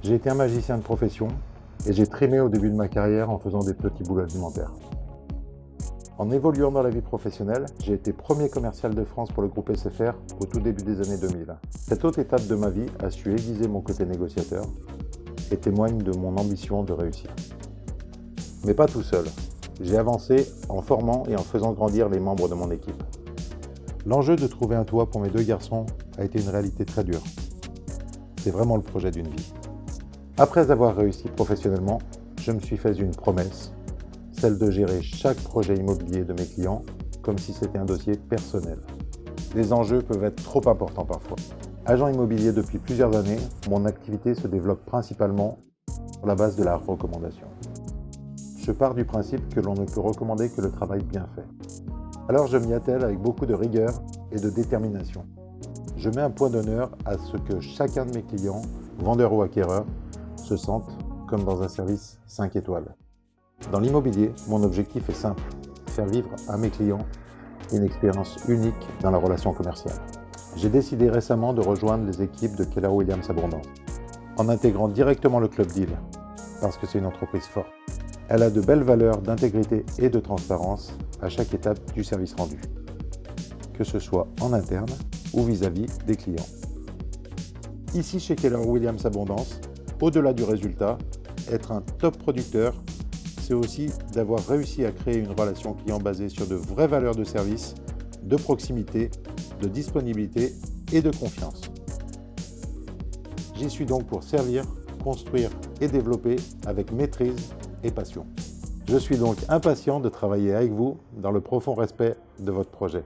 J'ai été un magicien de profession et j'ai trimé au début de ma carrière en faisant des petits boulots alimentaires. En évoluant dans la vie professionnelle, j'ai été premier commercial de France pour le groupe SFR au tout début des années 2000. Cette haute étape de ma vie a su aiguiser mon côté négociateur et témoigne de mon ambition de réussite. Mais pas tout seul. J'ai avancé en formant et en faisant grandir les membres de mon équipe. L'enjeu de trouver un toit pour mes deux garçons a été une réalité très dure. C'est vraiment le projet d'une vie. Après avoir réussi professionnellement, je me suis fait une promesse, celle de gérer chaque projet immobilier de mes clients comme si c'était un dossier personnel. Les enjeux peuvent être trop importants parfois. Agent immobilier depuis plusieurs années, mon activité se développe principalement sur la base de la recommandation. Je pars du principe que l'on ne peut recommander que le travail bien fait. Alors je m'y attelle avec beaucoup de rigueur et de détermination. Je mets un point d'honneur à ce que chacun de mes clients, vendeurs ou acquéreurs, se sentent comme dans un service 5 étoiles. Dans l'immobilier, mon objectif est simple, faire vivre à mes clients une expérience unique dans la relation commerciale. J'ai décidé récemment de rejoindre les équipes de Keller Williams Abondance, en intégrant directement le Club Deal, parce que c'est une entreprise forte. Elle a de belles valeurs d'intégrité et de transparence à chaque étape du service rendu, que ce soit en interne ou vis-à-vis des clients. Ici chez Keller Williams Abondance, au-delà du résultat, être un top producteur, c'est aussi d'avoir réussi à créer une relation client basée sur de vraies valeurs de service, de proximité, de disponibilité et de confiance. J'y suis donc pour servir, construire et développer avec maîtrise et passion. Je suis donc impatient de travailler avec vous dans le profond respect de votre projet.